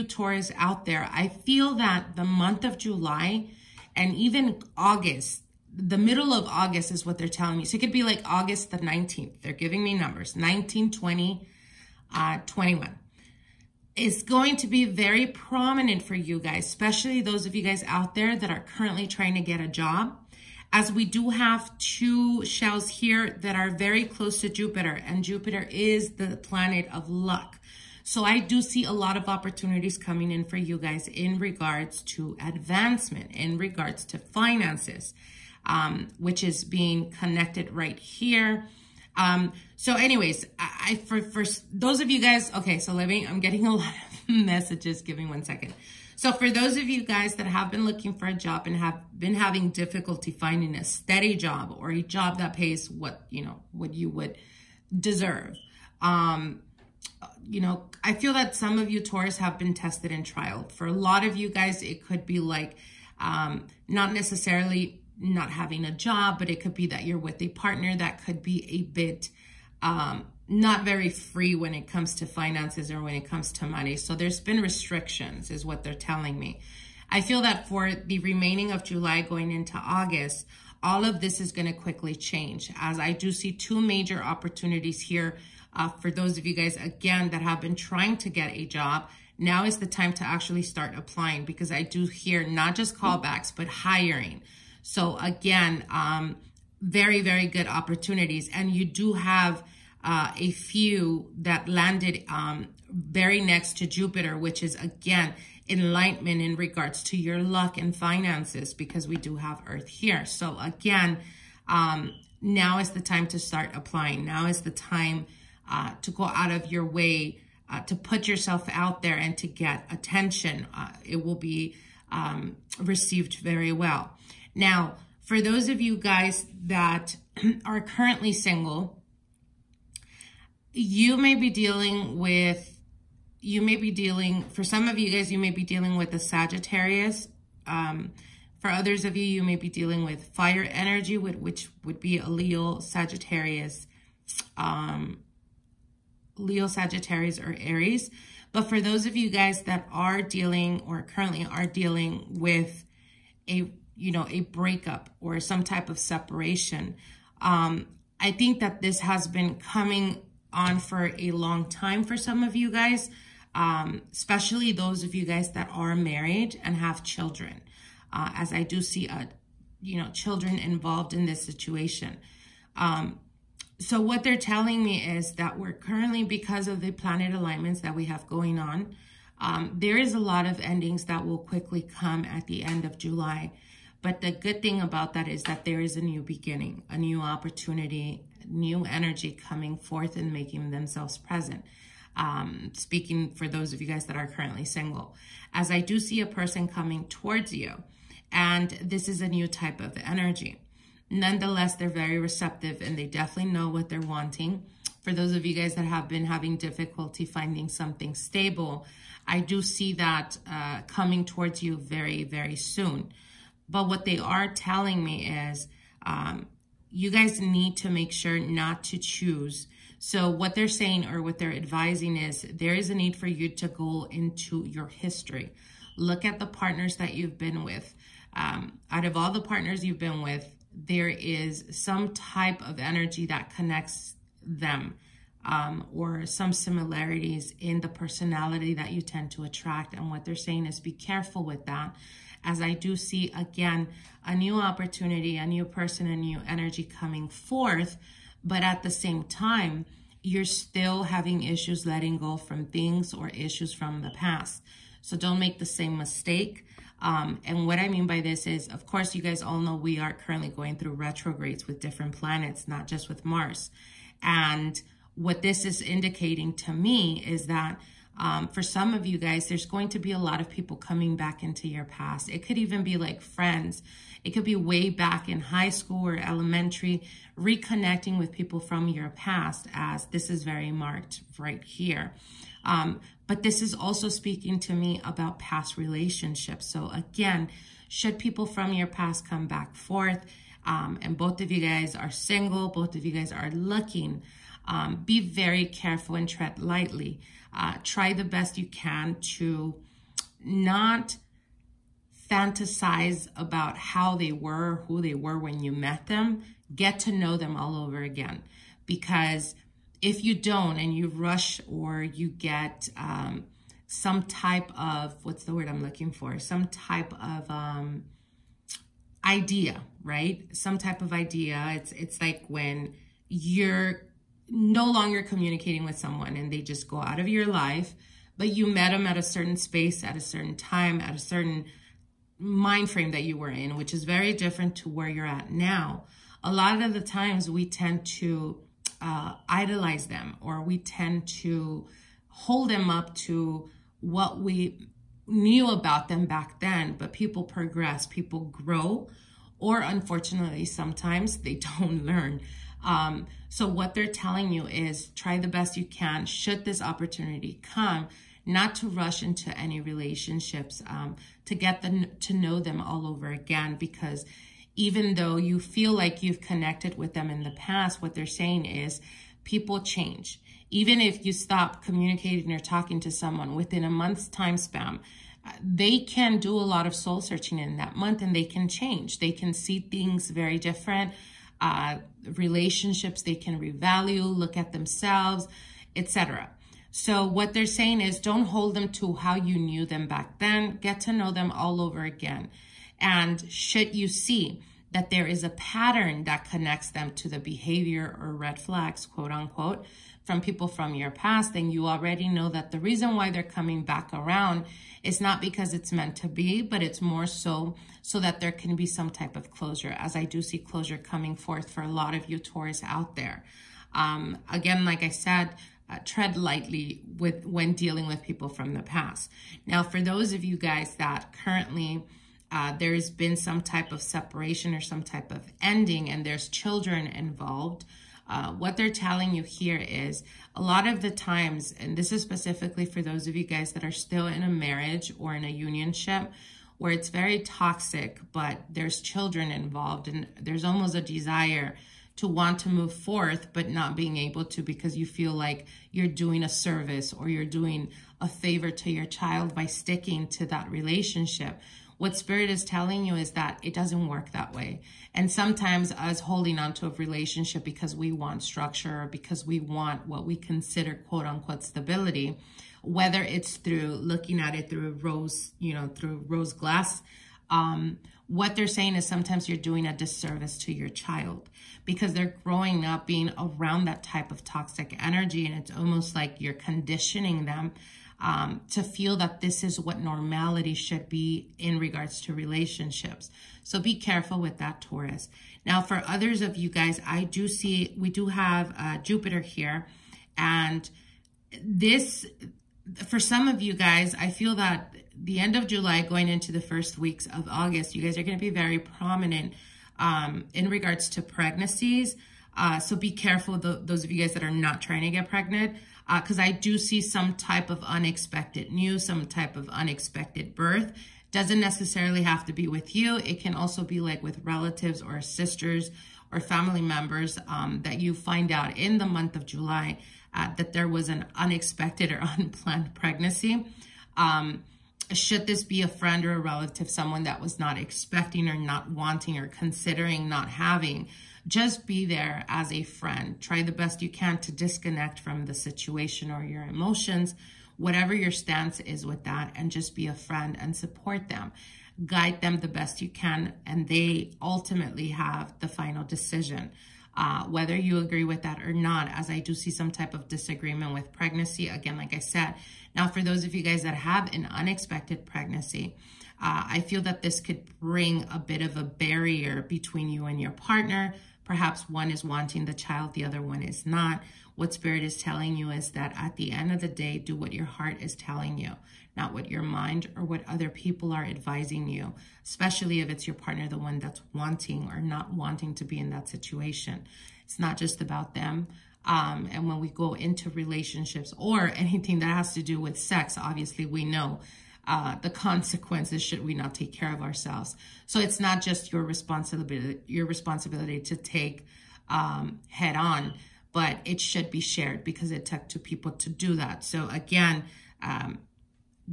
Taurus out there, I feel that the month of July and even August, the middle of August is what they're telling me. So it could be like August the 19th. They're giving me numbers, 19, 20, 21. It's going to be very prominent for you guys, especially those of you guys out there that are currently trying to get a job, as we do have two shells here that are very close to Jupiter, and Jupiter is the planet of luck. So I do see a lot of opportunities coming in for you guys in regards to advancement, in regards to finances, which is being connected right here. So anyways, for those of you guys, okay, so I'm getting a lot of messages. Give me 1 second. So for those of you guys that have been looking for a job and have been having difficulty finding a steady job or a job that pays what you would deserve, I feel that some of you Taurus have been tested in trial. For a lot of you guys, it could be like, not necessarily not having a job, but it could be that you're with a partner that could be a bit not very free when it comes to finances or when it comes to money. So there's been restrictions is what they're telling me. I feel that for the remaining of July going into August, all of this is going to quickly change, as I do see two major opportunities here for those of you guys, again, that have been trying to get a job. Now is the time to actually start applying, because I do hear not just callbacks, but hiring. So again, very, very good opportunities. And you do have a few that landed very next to Jupiter, which is, again, enlightenment in regards to your luck and finances, because we do have Earth here. So again, now is the time to start applying. Now is the time to go out of your way, to put yourself out there and to get attention. It will be received very well. Now, for those of you guys that are currently single, you may be dealing with, for some of you guys, you may be dealing with a Sagittarius. For others of you, you may be dealing with fire energy, which would be a Leo, Sagittarius, or Aries. But for those of you guys that are dealing or currently are dealing with a breakup or some type of separation, I think that this has been coming on for a long time for some of you guys, especially those of you guys that are married and have children, as I do see, children involved in this situation. So what they're telling me is that we're currently, because of the planet alignments that we have going on, there is a lot of endings that will quickly come at the end of July. But the good thing about that is that there is a new beginning, a new opportunity, new energy coming forth and making themselves present. Speaking for those of you guys that are currently single, as I do see a person coming towards you, and this is a new type of energy. Nonetheless, they're very receptive and they definitely know what they're wanting. For those of you guys that have been having difficulty finding something stable, I do see that coming towards you very, very soon. But what they are telling me is you guys need to make sure not to choose. So what they're saying, or what they're advising, is there is a need for you to go into your history. Look at the partners that you've been with. Out of all the partners you've been with, there is some type of energy that connects them, or some similarities in the personality that you tend to attract. And what they're saying is be careful with that, as I do see, again, a new opportunity, a new person, a new energy coming forth. But at the same time, you're still having issues letting go from things or issues from the past. So don't make the same mistake. And what I mean by this is, of course, you guys all know we are currently going through retrogrades with different planets, not just with Mars. And what this is indicating to me is that for some of you guys, there's going to be a lot of people coming back into your past. It could even be like friends. It could be way back in high school or elementary, reconnecting with people from your past, as this is very marked right here. But this is also speaking to me about past relationships. So again, should people from your past come back forth, and both of you guys are single, both of you guys are looking, be very careful and tread lightly. Try the best you can to not fantasize about how they were, who they were when you met them. Get to know them all over again. Because if you don't, and you rush, or you get some type of, what's the word I'm looking for? Some type of idea, right? Some type of idea. It's like when you're no longer communicating with someone and they just go out of your life, but you met them at a certain space, at a certain time, at a certain mind frame that you were in, which is very different to where you're at now. A lot of the times we tend to idolize them, or we tend to hold them up to what we knew about them back then. But people progress, people grow, or unfortunately, sometimes they don't learn. So what they're telling you is try the best you can, should this opportunity come, not to rush into any relationships, to get to know them all over again. Because even though you feel like you've connected with them in the past, what they're saying is people change. Even if you stop communicating or talking to someone within a month's time span, they can do a lot of soul searching in that month, and they can change. They can see things very different. Relationships they can revalue, look at themselves, etc. So what they're saying is don't hold them to how you knew them back then. Get to know them all over again. And should you see that there is a pattern that connects them to the behavior or red flags, quote unquote, from people from your past, then you already know that the reason why they're coming back around is not because it's meant to be, but it's more so that there can be some type of closure, as I do see closure coming forth for a lot of you Taurus out there. Again, like I said, tread lightly when dealing with people from the past. Now, for those of you guys that currently there's been some type of separation or some type of ending, and there's children involved, what they're telling you here is a lot of the times, and this is specifically for those of you guys that are still in a marriage or in a unionship where it's very toxic, but there's children involved, and there's almost a desire to want to move forth, but not being able to because you feel like you're doing a service or you're doing a favor to your child by sticking to that relationship. What Spirit is telling you is that it doesn't work that way. And sometimes us holding on to a relationship because we want structure or because we want what we consider quote unquote stability, whether it's through looking at it through through rose glass, what they're saying is sometimes you're doing a disservice to your child because they're growing up being around that type of toxic energy. And it's almost like you're conditioning them to feel that this is what normality should be in regards to relationships. So be careful with that, Taurus. Now, for others of you guys, I do see, we do have Jupiter here. And this, for some of you guys, I feel that the end of July going into the first weeks of August, you guys are going to be very prominent in regards to pregnancies. So be careful, those of you guys that are not trying to get pregnant, because I do see some type of unexpected news, some type of unexpected birth. Doesn't necessarily have to be with you. It can also be like with relatives or sisters or family members that you find out in the month of July that there was an unexpected or unplanned pregnancy. Should this be a friend or a relative, someone that was not expecting or not wanting or considering not having, just be there as a friend. Try the best you can to disconnect from the situation or your emotions, whatever your stance is with that, and just be a friend and support them. Guide them the best you can, and they ultimately have the final decision. Whether you agree with that or not, as I do see some type of disagreement with pregnancy, again, like I said. Now, for those of you guys that have an unexpected pregnancy, I feel that this could bring a bit of a barrier between you and your partner. Perhaps one is wanting the child, the other one is not. What Spirit is telling you is that at the end of the day, do what your heart is telling you, not what your mind or what other people are advising you, especially if it's your partner, the one that's wanting or not wanting to be in that situation. It's not just about them. And when we go into relationships or anything that has to do with sex, obviously we know the consequences should we not take care of ourselves. So it's not just your responsibility to take head on, but it should be shared because it took two people to do that. So again,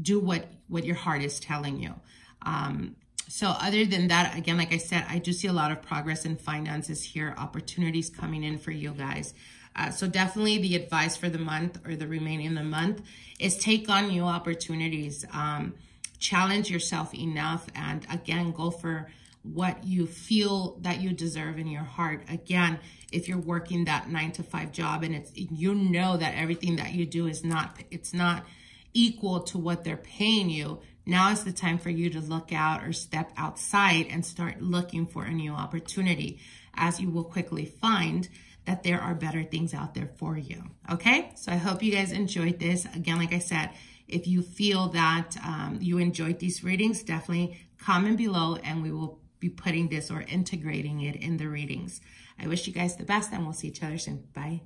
do what your heart is telling you. So other than that, again, like I said, I do see a lot of progress in finances here, opportunities coming in for you guys. So definitely the advice for the month or the remaining of the month is take on new opportunities. Challenge yourself enough, and again, go for what you feel that you deserve in your heart. Again, if you're working that 9-to-5 job and you know that everything that you do is not equal to what they're paying you, now is the time for you to look out or step outside and start looking for a new opportunity, as you will quickly find that there are better things out there for you. Okay, so I hope you guys enjoyed this. Again, like I said, if you feel that you enjoyed these readings, definitely comment below and we will be putting this or integrating it in the readings. I wish you guys the best, and we'll see each other soon. Bye.